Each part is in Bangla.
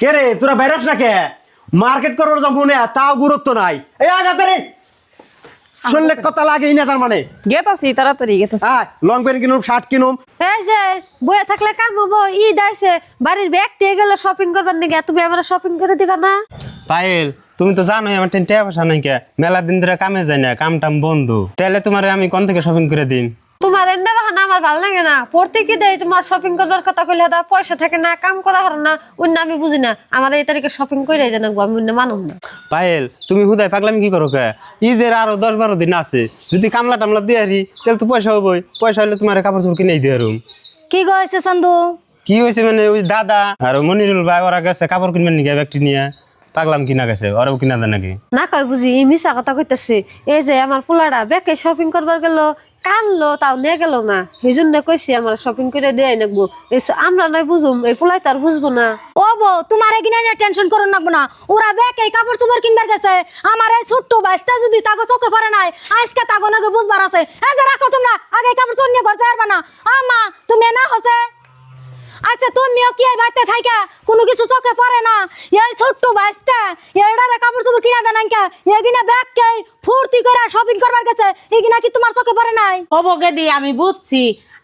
কে রে তোরা বেরাস না কে মার্কেট করার যাবো না তাও গুরুত্ব নাই এই আগাতে রে শুনলে কথা লাগেই না তার মানে গেতাছি তাড়াতাড়ি গেতাছি। হ্যাঁ লং প্যান্ট কিনুম শার্ট কিনুম এই যে বইয়ে থাকলে কাম হবো ঈদ আইছে বাড়ির ব্যাগ দিয়ে গেলে শপিং করবার নাকি তুমি আমার শপিং করে দিবা না? পায়েল তুমি তো জানোই আমার টেন টাকা পয়সা নাই কে মেলা দিন ধরে কামে যায় না কাম টাম বন্ধ তাহলে তোমার আমি কোন থেকে শপিং করে দিন তোমার এন্ডা বাহানা আমার ভালো লাগে না পড়তে কি দেয় তোমার শপিং করবার কথা কইলে দা পয়সা থাকে না কাম করা হার না অন্য আমি বুঝি না আমার এই তারিখে শপিং করে দেন আমি অন্য মানুষ না। পায়েল তুমি হুদাই পাগলামি কি করো কে ঈদের আরো 10-12 দিন আছে যদি কামলা টামলা দিয়ে আরি তাহলে তো পয়সা হবই পয়সা হলে তোমার কাপড় চোপড় কিনে দিয়ে রুম কি গেছে চান্দু? কি হয়েছে মানে ওই দাদা আর মনিরুল ভাই ওরা গেছে কাপড় কিনবেন নাকি ব্যক্তি নিয়ে পাগলাম কিনা গেছে ওরাও কিনা দেয় নাকি না কয় বুঝি এই মিশা কথা কইতাছে এই যে আমার পোলাটা ব্যাগে শপিং করবার গেল কানলো তাও নিয়ে গেল না সেই জন্য কইছি আমার শপিং করে দিয়ে নাকবো আমরা নয় বুঝুম এই পোলাই তার বুঝবো না। ও বউ তোমার এগিনা নিয়ে টেনশন করো নাকবো না ওরা ব্যাকে কাপড় চোপড় কিনবার গেছে আমার এই ছোট্ট বাইসটা যদি তাগো চোখে পড়ে নাই আজকে তাগো নাকি বুঝবার আছে এই যে রাখো তোমরা আগে কাপড় চোপড় নিয়ে ঘর যাইবা না আমা তুমি না হসে আচ্ছা তুমিও কি এই বাড়িতে থাইকা কোনো কিছু চোখে পড়ে না এই ছোট্ট বাইসটা এটারে কাপড় চোপড় কিনা দেন নাকি এগিনা ব্যাগকে ফুর্তি করে শপিং করবার গেছে এগিনা কি তোমার চোখে পড়ে নাই? অবগেদি আমি বুঝছি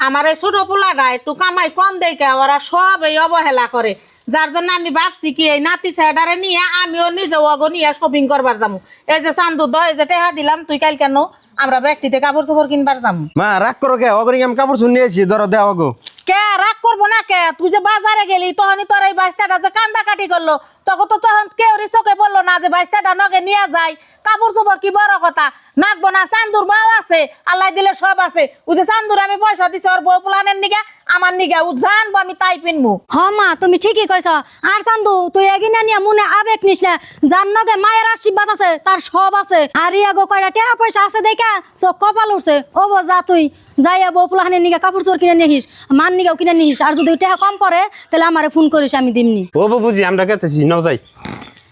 আমার এই ছোট পোলাটা একটু কামাই কম দেখে ওরা সব এই অবহেলা করে যার জন্য আমি ভাবছি কি এই নাতি ছেড়ারে নিয়ে আমিও নিজে অগো নিয়ে শপিং করবার যাবো এই যে চান্দু এই যে টেহা দিলাম তুই কাল কেন আমরা ব্যক্তিতে কাপড় চোপড় কিনবার যাবো। মা রাগ করো কে অগরি আমি কাপড় চুন নিয়েছি ধরো দেওয়া গো কে রাগ করবো না কে তুই যে বাজারে গেলি তখনই তোর এই বাচ্চাটা যে কান্দা কাটি করলো তখন কেউ চোখে পড়লো না যে বাচ্চাটা নগে নিয়ে যায় কাপড় চোপড় কি বড় কথা নাকবো না চান্দুর মাও আছে আল্লাহ দিলে সব আছে ওই যে চান্দুর আমি পয়সা দিছি ওর বউ প্লানের নিগে আমার নিগে ও জানবো আমি তাই পিনবো। হ মা তুমি ঠিকই কইছ আর চান্দু তুই এগিনা নিয়ে মনে আবেগ নিস না যার নগে মায়ের আশীর্বাদ আছে তার সব আছে আর ইয়াগো কয়টা টাকা পয়সা আছে দেখা চোখ কপাল উঠছে ও বো যা তুই যাইয়া বউ পোলাহানের নিগে কাপড় চোপড় কিনে নিহিস মান নিগেও কিনে নিহিস আর যদি টাকা কম পড়ে তাহলে আমারে ফোন করিস আমি দিমনি। ও বুঝি আমরা গেতেছি নাও যাই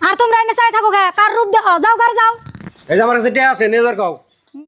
আর তোমরা এনে চাই থাকো কার রূপ দেখো যাও ঘরে যাও এই যে আমার কাছে টিয়া আছে নিয়ে কাও